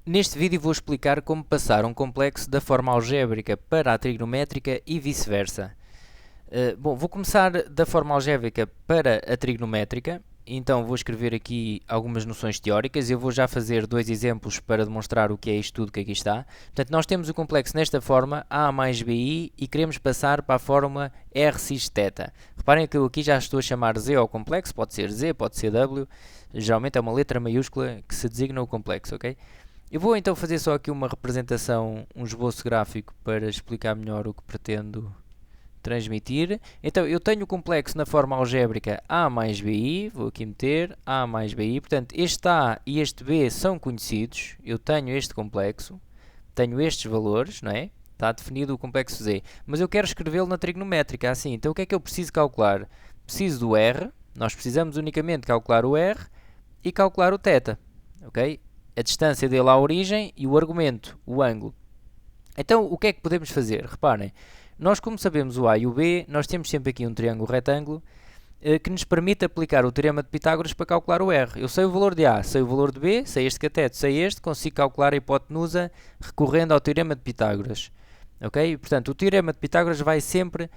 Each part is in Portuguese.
Neste vídeo vou explicar como passar um complexo da forma algébrica para a trigonométrica e vice-versa. Bom, vou começar da forma algébrica para a trigonométrica, então vou escrever aqui algumas noções teóricas. Eu vou já fazer dois exemplos para demonstrar o que é isto tudo que aqui está. Portanto, nós temos o complexo nesta forma, A mais BI, e queremos passar para a fórmula Rxθ. Reparem que eu aqui já estou a chamar Z ao complexo, pode ser Z, pode ser W, geralmente é uma letra maiúscula que se designa o complexo, ok? Eu vou então fazer só aqui uma representação, um esboço gráfico para explicar melhor o que pretendo transmitir. Então, eu tenho o complexo na forma algébrica A mais BI, vou aqui meter A mais BI, portanto, este A e este B são conhecidos, eu tenho este complexo, tenho estes valores, não é? Está definido o complexo Z, mas eu quero escrevê-lo na trigonométrica, assim, então o que é que eu preciso calcular? Preciso do R, nós precisamos unicamente calcular o R e calcular o θ, ok? A distância dele à origem e o argumento, o ângulo. Então, o que é que podemos fazer? Reparem, nós como sabemos o A e o B, nós temos sempre aqui um triângulo retângulo que nos permite aplicar o teorema de Pitágoras para calcular o R. Eu sei o valor de A, sei o valor de B, sei este cateto, sei este, consigo calcular a hipotenusa recorrendo ao teorema de Pitágoras. Ok? Portanto, o teorema de Pitágoras vai sempre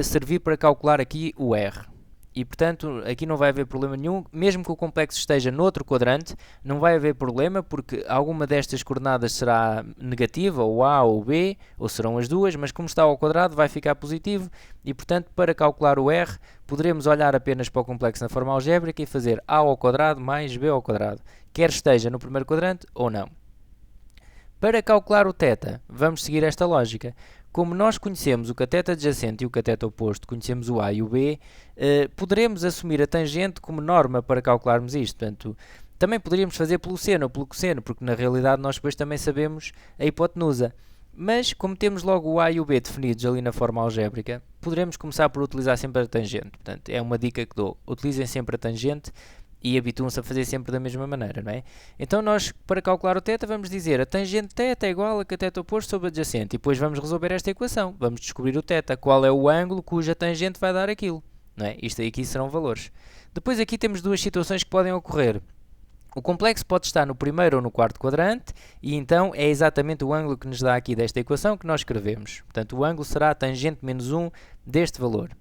servir para calcular aqui o R. E, portanto, aqui não vai haver problema nenhum, mesmo que o complexo esteja noutro quadrante, não vai haver problema, porque alguma destas coordenadas será negativa, ou A ou B, ou serão as duas, mas como está ao quadrado vai ficar positivo, e, portanto, para calcular o R, poderemos olhar apenas para o complexo na forma algébrica e fazer A ao quadrado mais B ao quadrado, quer esteja no primeiro quadrante ou não. Para calcular o θ, vamos seguir esta lógica. Como nós conhecemos o cateto adjacente e o cateto oposto, conhecemos o A e o B, poderemos assumir a tangente como norma para calcularmos isto. Portanto, também poderíamos fazer pelo seno ou pelo cosseno, porque na realidade nós depois também sabemos a hipotenusa. Mas, como temos logo o A e o B definidos ali na forma algébrica, poderemos começar por utilizar sempre a tangente. Portanto, é uma dica que dou. Utilizem sempre a tangente e habituam-se a fazer sempre da mesma maneira, não é? Então nós, para calcular o θ, vamos dizer a tangente θ é igual a cateto oposto sobre adjacente. E depois vamos resolver esta equação. Vamos descobrir o θ, qual é o ângulo cuja tangente vai dar aquilo. Não é? Isto aqui serão valores. Depois aqui temos duas situações que podem ocorrer. O complexo pode estar no primeiro ou no quarto quadrante e então é exatamente o ângulo que nos dá aqui desta equação que nós escrevemos. Portanto, o ângulo será a tangente menos 1 deste valor.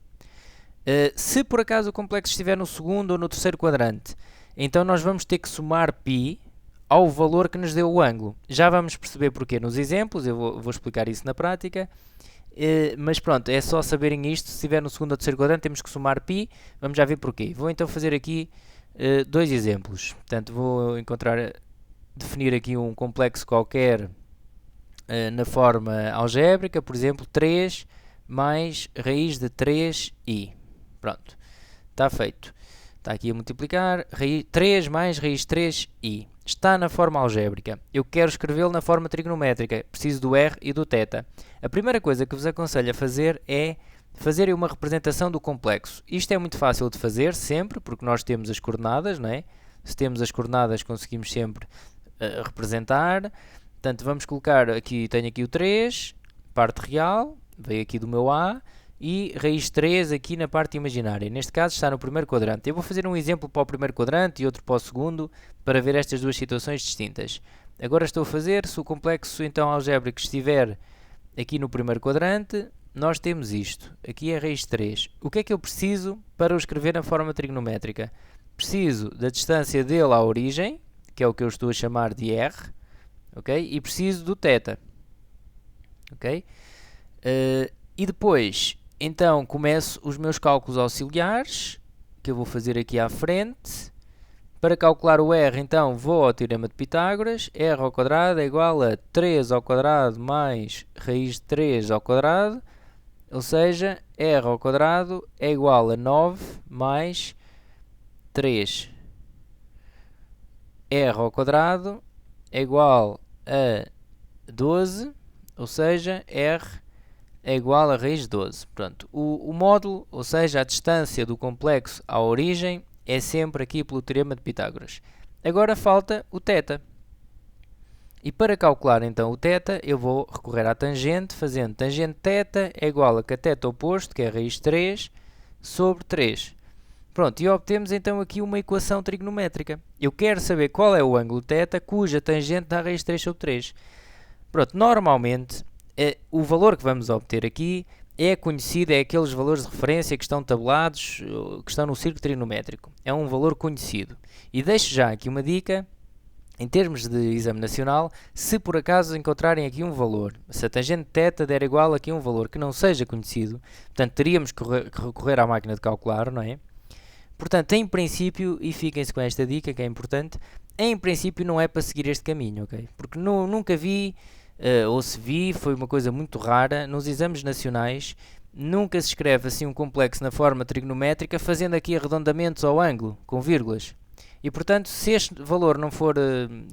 Se por acaso o complexo estiver no segundo ou no terceiro quadrante, então nós vamos ter que somar π ao valor que nos deu o ângulo. Já vamos perceber porquê nos exemplos, eu vou explicar isso na prática, mas pronto, é só saberem isto. Se estiver no segundo ou terceiro quadrante temos que somar π, vamos já ver porquê. Vou então fazer aqui dois exemplos. Portanto, vou definir aqui um complexo qualquer na forma algébrica, por exemplo, 3 mais raiz de 3i. Pronto, está feito. Está aqui a multiplicar, 3 mais raiz de 3i. Está na forma algébrica. Eu quero escrevê-lo na forma trigonométrica. Preciso do R e do θ. A primeira coisa que vos aconselho a fazer é fazer uma representação do complexo. Isto é muito fácil de fazer, sempre, porque nós temos as coordenadas, não é? Se temos as coordenadas, conseguimos sempre representar. Portanto, vamos colocar aqui, tenho aqui o 3, parte real, veio aqui do meu A, e raiz 3 aqui na parte imaginária. Neste caso está no primeiro quadrante. Eu vou fazer um exemplo para o primeiro quadrante e outro para o segundo, para ver estas duas situações distintas. Agora estou a fazer, se o complexo então algébrico estiver aqui no primeiro quadrante, nós temos isto. Aqui é raiz 3. O que é que eu preciso para o escrever na forma trigonométrica? Preciso da distância dele à origem, que é o que eu estou a chamar de R, ok? E preciso do θ, ok? E depois, então, começo os meus cálculos auxiliares, que eu vou fazer aqui à frente. Para calcular o R, então, vou ao teorema de Pitágoras. R ao quadrado é igual a 3 ao quadrado mais raiz de 3 ao quadrado. Ou seja, R ao quadrado é igual a 9 mais 3. R ao quadrado é igual a 12, ou seja, R é igual a raiz de 12. Pronto, o módulo, ou seja, a distância do complexo à origem, é sempre aqui pelo teorema de Pitágoras. Agora falta o θ. E para calcular então o θ, eu vou recorrer à tangente, fazendo tangente θ é igual a cateto oposto, que é raiz de 3, sobre 3. Pronto, e obtemos então aqui uma equação trigonométrica. Eu quero saber qual é o ângulo θ cuja tangente dá raiz 3 sobre 3. Pronto, normalmente o valor que vamos obter aqui é conhecido, é aqueles valores de referência que estão tabulados, que estão no círculo trigonométrico. É um valor conhecido. E deixo já aqui uma dica, em termos de exame nacional, se por acaso encontrarem aqui um valor, se a tangente θ der igual aqui a um valor que não seja conhecido, portanto teríamos que recorrer à máquina de calcular, não é? Portanto, em princípio, e fiquem-se com esta dica que é importante, em princípio não é para seguir este caminho, ok? Porque nunca vi, ou se vi, foi uma coisa muito rara, nos exames nacionais, nunca se escreve assim um complexo na forma trigonométrica, fazendo aqui arredondamentos ao ângulo, com vírgulas. E, portanto, se este valor não for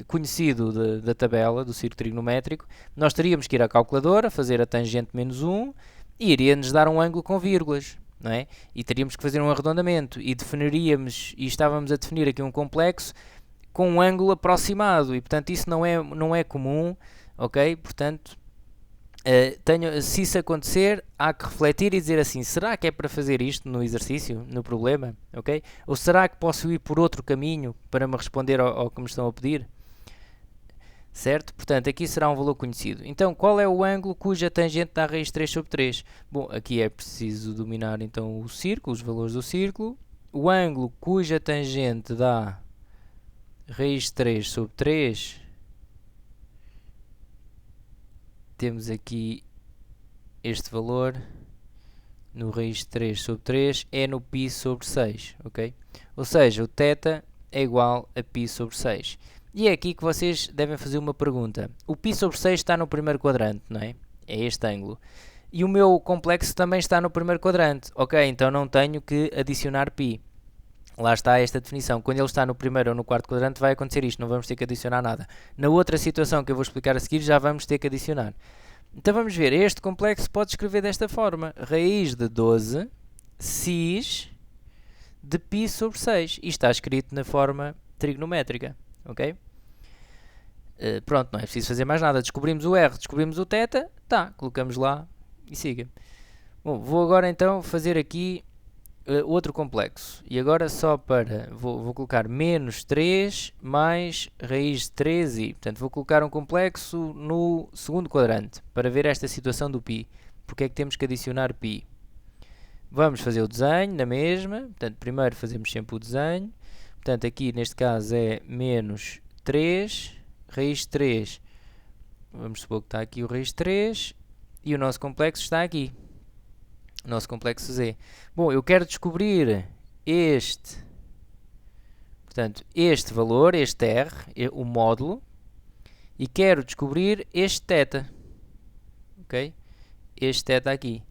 conhecido da tabela, do círculo trigonométrico, nós teríamos que ir à calculadora, fazer a tangente menos 1, e iria-nos dar um ângulo com vírgulas. Não é? E teríamos que fazer um arredondamento e definiríamos, e estávamos a definir aqui um complexo com um ângulo aproximado e portanto isso não é comum, ok? Portanto, se isso acontecer, há que refletir e dizer assim, será que é para fazer isto no exercício, no problema, ok? Ou será que posso ir por outro caminho para me responder ao que me estão a pedir? Certo? Portanto, aqui será um valor conhecido. Então, qual é o ângulo cuja tangente dá raiz 3 sobre 3? Bom, aqui é preciso dominar então o círculo, os valores do círculo. O ângulo cuja tangente dá raiz 3 sobre 3, temos aqui este valor no raiz 3 sobre 3, é no π sobre 6, ok? Ou seja, o θ é igual a π sobre 6. E é aqui que vocês devem fazer uma pergunta. O π sobre 6 está no primeiro quadrante, não é? É este ângulo. E o meu complexo também está no primeiro quadrante. Ok, então não tenho que adicionar π. Lá está esta definição. Quando ele está no primeiro ou no quarto quadrante vai acontecer isto. Não vamos ter que adicionar nada. Na outra situação que eu vou explicar a seguir já vamos ter que adicionar. Então vamos ver. Este complexo pode escrever desta forma. Raiz de 12 cis de π sobre 6. E está escrito na forma trigonométrica. Ok? Pronto, não é preciso fazer mais nada. Descobrimos o R, descobrimos o θ, tá, colocamos lá e siga. Bom, vou agora então fazer aqui outro complexo. E agora só para, vou colocar menos 3 mais raiz de 3i. Portanto, vou colocar um complexo no segundo quadrante para ver esta situação do π. Porque é que temos que adicionar π? Vamos fazer o desenho na mesma. Portanto, primeiro fazemos sempre o desenho. Portanto, aqui neste caso é menos 3, raiz de 3, vamos supor que está aqui o raiz de 3, e o nosso complexo está aqui, o nosso complexo Z. Bom, eu quero descobrir este valor, este R, o módulo, e quero descobrir este θ, ok? Este θ aqui.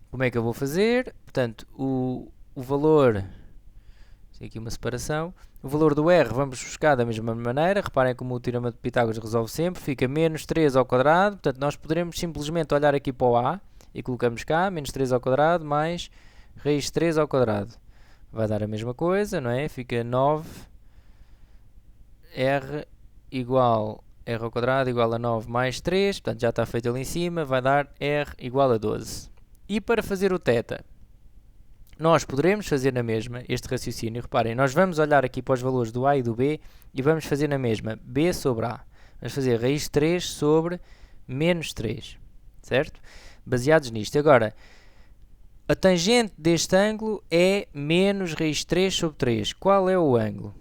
Como é que eu vou fazer? Portanto, o valor... aqui uma separação. O valor do R vamos buscar da mesma maneira. Reparem como o teorema de Pitágoras resolve sempre. Fica menos 3 ao quadrado. Portanto, nós poderemos simplesmente olhar aqui para o A e colocamos cá, menos 3 ao quadrado mais raiz de 3 ao quadrado. Vai dar a mesma coisa, não é? Fica 9 R igual R ao quadrado igual a 9 mais 3. Portanto, já está feito ali em cima. Vai dar R igual a 12. E para fazer o θ, nós poderemos fazer na mesma este raciocínio. Reparem, nós vamos olhar aqui para os valores do A e do B e vamos fazer na mesma B sobre A. Vamos fazer raiz de 3 sobre menos 3, certo? Baseados nisto. Agora, a tangente deste ângulo é menos raiz de 3 sobre 3. Qual é o ângulo?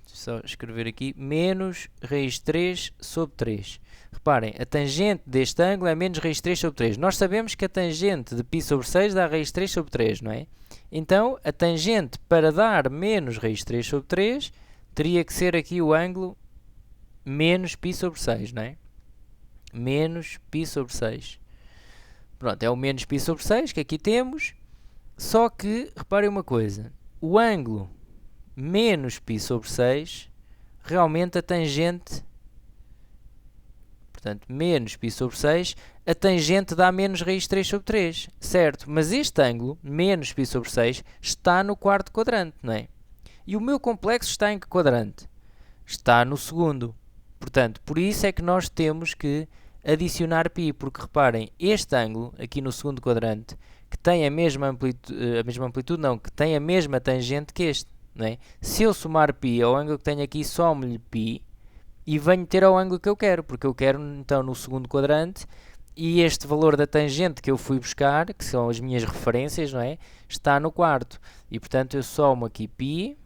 Só escrever aqui, menos raiz de 3 sobre 3. Reparem, a tangente deste ângulo é menos raiz de 3 sobre 3. Nós sabemos que a tangente de π sobre 6 dá raiz de 3 sobre 3, não é? Então, a tangente para dar menos raiz de 3 sobre 3 teria que ser aqui o ângulo menos π sobre 6, não é? Menos π sobre 6. Pronto, é o menos π sobre 6 que aqui temos. Só que, reparem uma coisa. O ângulo menos π sobre 6, realmente a tangente... Portanto, menos π sobre 6, a tangente dá menos raiz de 3 sobre 3, certo? Mas este ângulo, menos π sobre 6, está no quarto quadrante, não é? E o meu complexo está em que quadrante? Está no segundo. Portanto, por isso é que nós temos que adicionar π, porque reparem, este ângulo, aqui no segundo quadrante, que tem a mesma amplitude não, que tem a mesma tangente que este, não é? Se eu somar π ao ângulo que tenho aqui, somo-lhe π e venho ter ao ângulo que eu quero, porque eu quero então no segundo quadrante e este valor da tangente que eu fui buscar, que são as minhas referências, não é? Está no quarto e portanto eu somo aqui π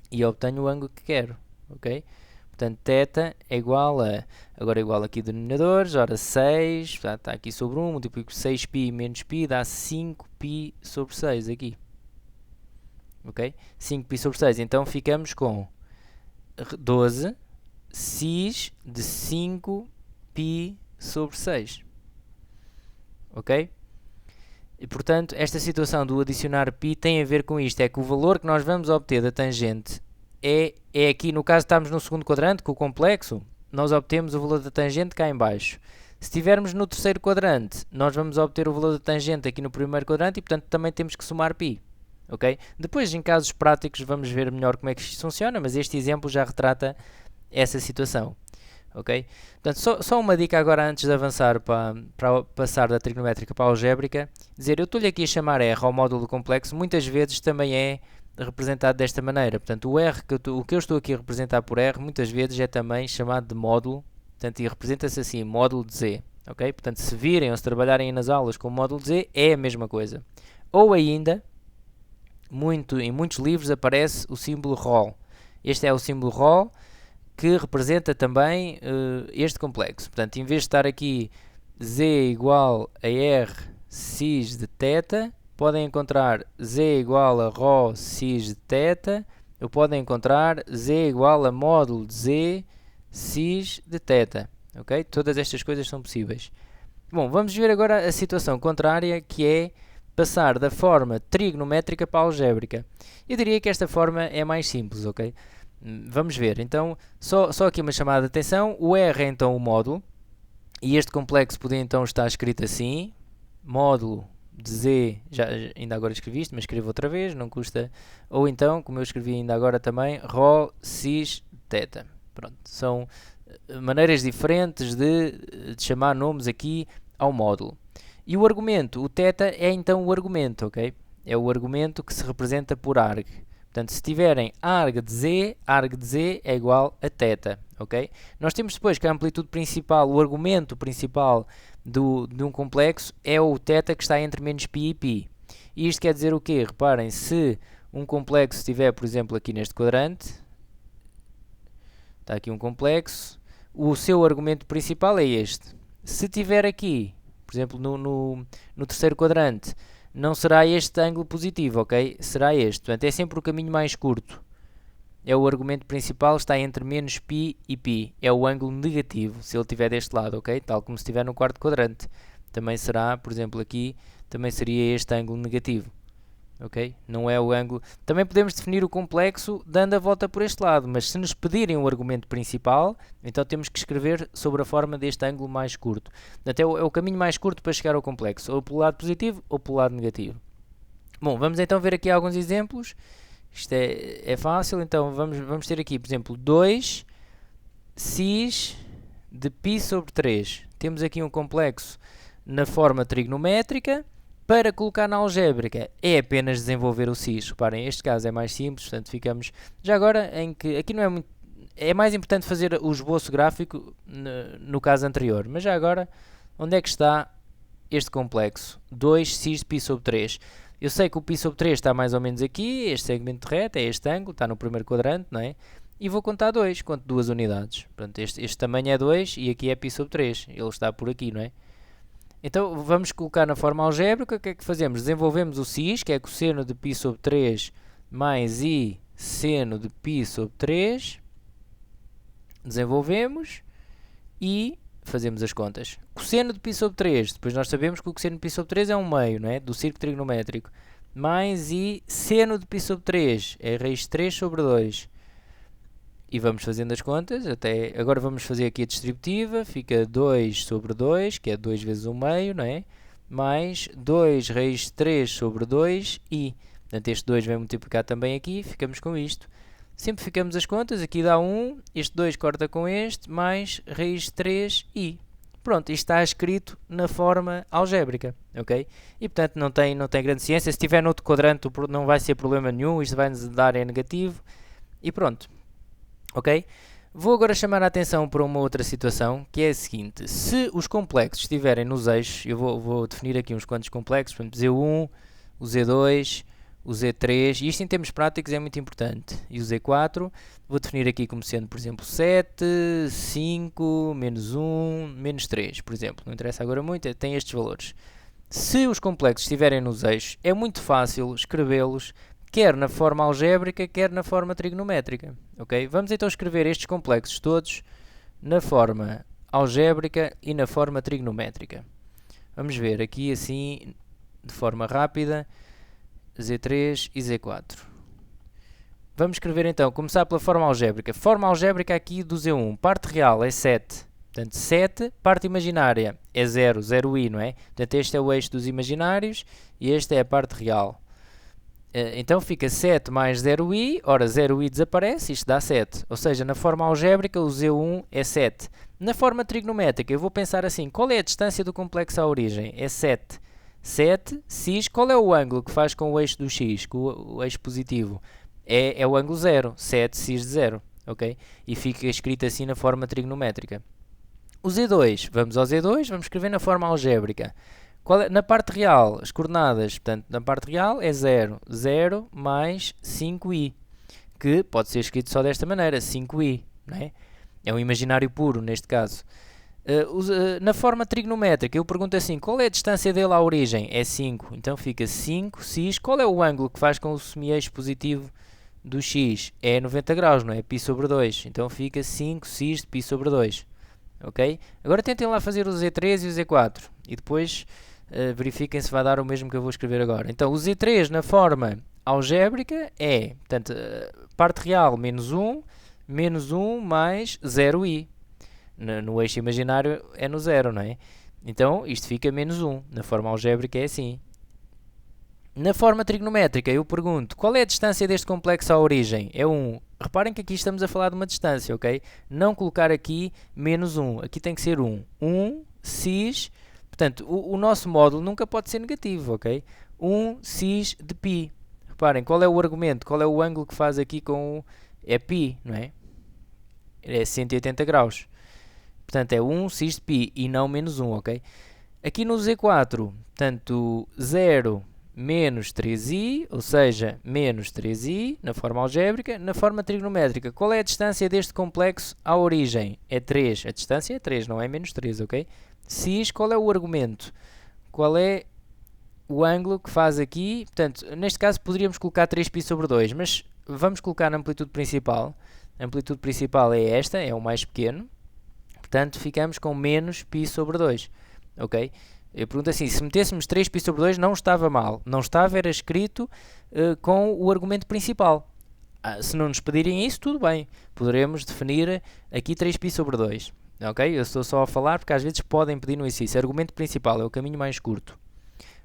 e obtenho o ângulo que quero, ok? Portanto, θ é igual a, agora é igual aqui denominadores, ora 6, está aqui sobre 1, multiplico 6π menos π, dá 5π sobre 6 aqui. Ok? 5π sobre 6, então ficamos com 12 cis de 5π sobre 6. Ok? E, portanto, esta situação do adicionar π tem a ver com isto, é que o valor que nós vamos obter da tangente é aqui, no caso estamos no segundo quadrante, com o complexo, nós obtemos o valor da tangente cá em baixo. Se estivermos no terceiro quadrante, nós vamos obter o valor da tangente aqui no primeiro quadrante e, portanto, também temos que somar π. Okay? Depois, em casos práticos, vamos ver melhor como é que isto funciona, mas este exemplo já retrata essa situação. Okay? Portanto, só uma dica agora antes de avançar para passar da trigonométrica para a algébrica, dizer, eu estou-lhe aqui a chamar R ao módulo complexo, muitas vezes também é representado desta maneira. Portanto, o que eu estou aqui a representar por R, muitas vezes é também chamado de módulo, portanto, e representa-se assim, módulo de Z. Okay? Portanto, se virem ou se trabalharem nas aulas com o módulo de Z, é a mesma coisa. Ou ainda, em muitos livros aparece o símbolo ρ. Este é o símbolo ρ que representa também este complexo. Portanto, em vez de estar aqui Z igual a R cis de θ, podem encontrar Z igual a ρ cis de θ, ou podem encontrar Z igual a módulo de Z cis de θ. Okay? Todas estas coisas são possíveis. Bom, vamos ver agora a situação contrária, que é passar da forma trigonométrica para a algébrica. Eu diria que esta forma é mais simples, ok? Vamos ver. Então, só aqui uma chamada de atenção. O R é então o módulo, e este complexo podia então estar escrito assim, módulo de Z, ainda agora escrevi isto, mas escrevo outra vez, não custa. Ou então, como eu escrevi ainda agora também, ρ cis θ. Pronto, são maneiras diferentes de chamar nomes aqui ao módulo. E o argumento, o θ é então o argumento, ok? É o argumento que se representa por arg. Portanto, se tiverem arg de Z é igual a θ, ok? Nós temos depois que a amplitude principal, o argumento principal de um complexo é o θ que está entre menos π e π. E isto quer dizer o quê? Reparem, se um complexo estiver, por exemplo, aqui neste quadrante, está aqui um complexo, o seu argumento principal é este. Se estiver aqui, por exemplo, no terceiro quadrante, não será este ângulo positivo, ok? Será este. Portanto, é sempre o caminho mais curto. É o argumento principal, está entre menos π e π. É o ângulo negativo, se ele estiver deste lado, ok? Tal como se estiver no quarto quadrante. Também será, por exemplo, aqui, também seria este ângulo negativo. Ok? Não é o ângulo... Também podemos definir o complexo dando a volta por este lado, mas se nos pedirem o argumento principal, então temos que escrever sobre a forma deste ângulo mais curto. Portanto, é o caminho mais curto para chegar ao complexo, ou pelo lado positivo ou pelo lado negativo. Bom, vamos então ver aqui alguns exemplos. Isto é fácil, então vamos ter aqui, por exemplo, 2 cis de π sobre 3. Temos aqui um complexo na forma trigonométrica. Para colocar na algébrica é apenas desenvolver o cis. Reparem, este caso é mais simples, portanto ficamos... Já agora, aqui não é muito... É mais importante fazer o esboço gráfico no caso anterior. Mas já agora, onde é que está este complexo? 2 cis de π sobre 3. Eu sei que o π sobre 3 está mais ou menos aqui, este segmento de reta, é este ângulo, está no primeiro quadrante, não é? E vou contar 2, conto 2 unidades. Portanto, este tamanho é 2 e aqui é π sobre 3. Ele está por aqui, não é? Então, vamos colocar na forma algébrica. O que é que fazemos? Desenvolvemos o cis, que é cosseno de π sobre 3 mais i seno de π sobre 3. Desenvolvemos e fazemos as contas. Cosseno de π sobre 3, depois nós sabemos que o cosseno de π sobre 3 é um meio, não é? Do círculo trigonométrico. Mais i seno de π sobre 3 é raiz de 3 sobre 2. E vamos fazendo as contas, agora vamos fazer aqui a distributiva, fica 2 sobre 2, que é 2 vezes 1 meio, não é? Mais 2 raiz de 3 sobre 2 i. Portanto, este 2 vai multiplicar também aqui, ficamos com isto. Simplificamos as contas, aqui dá 1, este 2 corta com este, mais raiz de 3 i. pronto, isto está escrito na forma algébrica, ok? E portanto não tem grande ciência. Se estiver no outro quadrante não vai ser problema nenhum, isto vai-nos dar é negativo e pronto, ok? Vou agora chamar a atenção para uma outra situação, que é a seguinte: se os complexos estiverem nos eixos, eu vou definir aqui uns quantos complexos, por exemplo, Z1, o Z2, o Z3, e isto em termos práticos é muito importante, e o Z4, vou definir aqui como sendo, por exemplo, 7, 5, menos 1, menos 3, por exemplo, não interessa agora muito, tem estes valores. Se os complexos estiverem nos eixos, é muito fácil escrevê-los quer na forma algébrica, quer na forma trigonométrica, ok? Vamos então escrever estes complexos todos na forma algébrica e na forma trigonométrica. Vamos ver aqui assim, de forma rápida, Z3 e Z4. Vamos escrever então, começar pela forma algébrica. Forma algébrica aqui do Z1, parte real é 7. Portanto, 7, parte imaginária é 0, 0i, não é? Portanto, este é o eixo dos imaginários e este é a parte real. Então fica 7 mais 0i, ora 0i desaparece, isto dá 7. Ou seja, na forma algébrica o Z1 é 7. Na forma trigonométrica eu vou pensar assim, qual é a distância do complexo à origem? É 7. 7, x, qual é o ângulo que faz com o eixo do x, com o eixo positivo? É o ângulo 0, 7 x de 0, ok? E fica escrito assim na forma trigonométrica. O Z2, vamos ao Z2, vamos escrever na forma algébrica. Na parte real, as coordenadas, portanto, na parte real é 0, 0 mais 5i, que pode ser escrito só desta maneira, 5i, não é? É um imaginário puro, neste caso. Na forma trigonométrica, eu pergunto assim, qual é a distância dele à origem? É 5, então fica 5x, qual é o ângulo que faz com o semi-eixo positivo do x? É 90 graus, não é? Π sobre 2, então fica 5x de π sobre 2, ok? Agora tentem lá fazer o Z3 e o Z4, e depois verifiquem se vai dar o mesmo que eu vou escrever agora. Então, o Z3 na forma algébrica é, portanto, parte real menos 1 mais 0i. No eixo imaginário é no 0, não é? Então, isto fica menos 1. Na forma algébrica é assim. Na forma trigonométrica, eu pergunto, qual é a distância deste complexo à origem? É 1. Reparem que aqui estamos a falar de uma distância, ok? Não colocar aqui menos 1. Aqui tem que ser 1. 1, x... Portanto, o nosso módulo nunca pode ser negativo, ok? 1x de π. Reparem, qual é o argumento? Qual é o ângulo que faz aqui com o... É π, não é? É 180 graus. Portanto, é 1x de π e não menos 1, ok? Aqui no Z4, portanto, 0 menos 3i, ou seja, menos 3i, na forma algébrica. Na forma trigonométrica, qual é a distância deste complexo à origem? É 3. A distância é 3, não é menos 3, ok? X, qual é o argumento? Qual é o ângulo que faz aqui? Portanto, neste caso poderíamos colocar 3π sobre 2, mas vamos colocar na amplitude principal. A amplitude principal é esta, é o mais pequeno. Portanto, ficamos com menos π sobre 2, ok? Eu pergunto assim, se metêssemos 3π sobre 2 não estava mal. Não estava, era escrito com o argumento principal. Se não nos pedirem isso, tudo bem. Poderemos definir aqui 3π sobre 2. Ok? Eu estou só a falar porque às vezes podem pedir no exercício. Argumento principal é o caminho mais curto.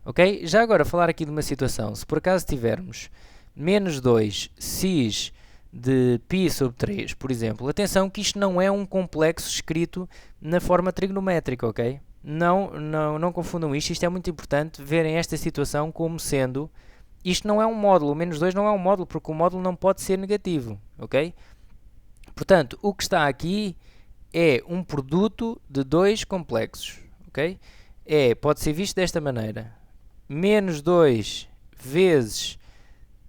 Ok? Já agora falar aqui de uma situação. Se por acaso tivermos menos 2x de π sobre 3, por exemplo. Atenção que isto não é um complexo escrito na forma trigonométrica, ok? Não confundam isto. Isto é muito importante verem esta situação como sendo... Isto não é um módulo. O menos 2 não é um módulo porque o módulo não pode ser negativo, ok? Portanto, o que está aqui... é um produto de dois complexos, ok? Pode ser visto desta maneira. Menos 2 vezes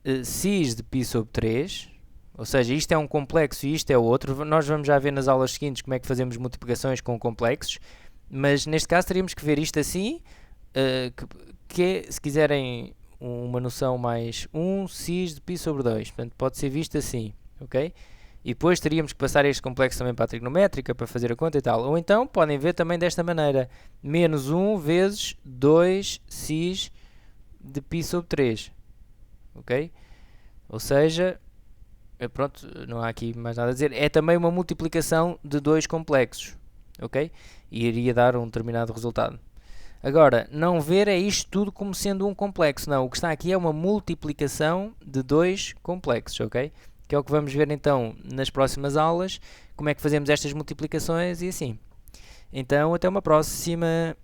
x de π sobre 3, ou seja, isto é um complexo e isto é outro. Nós vamos já ver nas aulas seguintes como é que fazemos multiplicações com complexos, mas neste caso teríamos que ver isto assim, se quiserem uma noção mais 1x de π sobre 2, portanto pode ser visto assim, ok? E depois teríamos que passar este complexo também para a trigonométrica, para fazer a conta e tal. Ou então, podem ver também desta maneira. Menos 1 vezes 2x de π sobre 3. Ok? Ou seja, pronto, não há aqui mais nada a dizer. É também uma multiplicação de dois complexos. Ok? E iria dar um determinado resultado. Agora, não ver é isto tudo como sendo um complexo. Não, o que está aqui é uma multiplicação de dois complexos. Ok? Que é o que vamos ver então nas próximas aulas, como é que fazemos estas multiplicações e assim. Então, até uma próxima.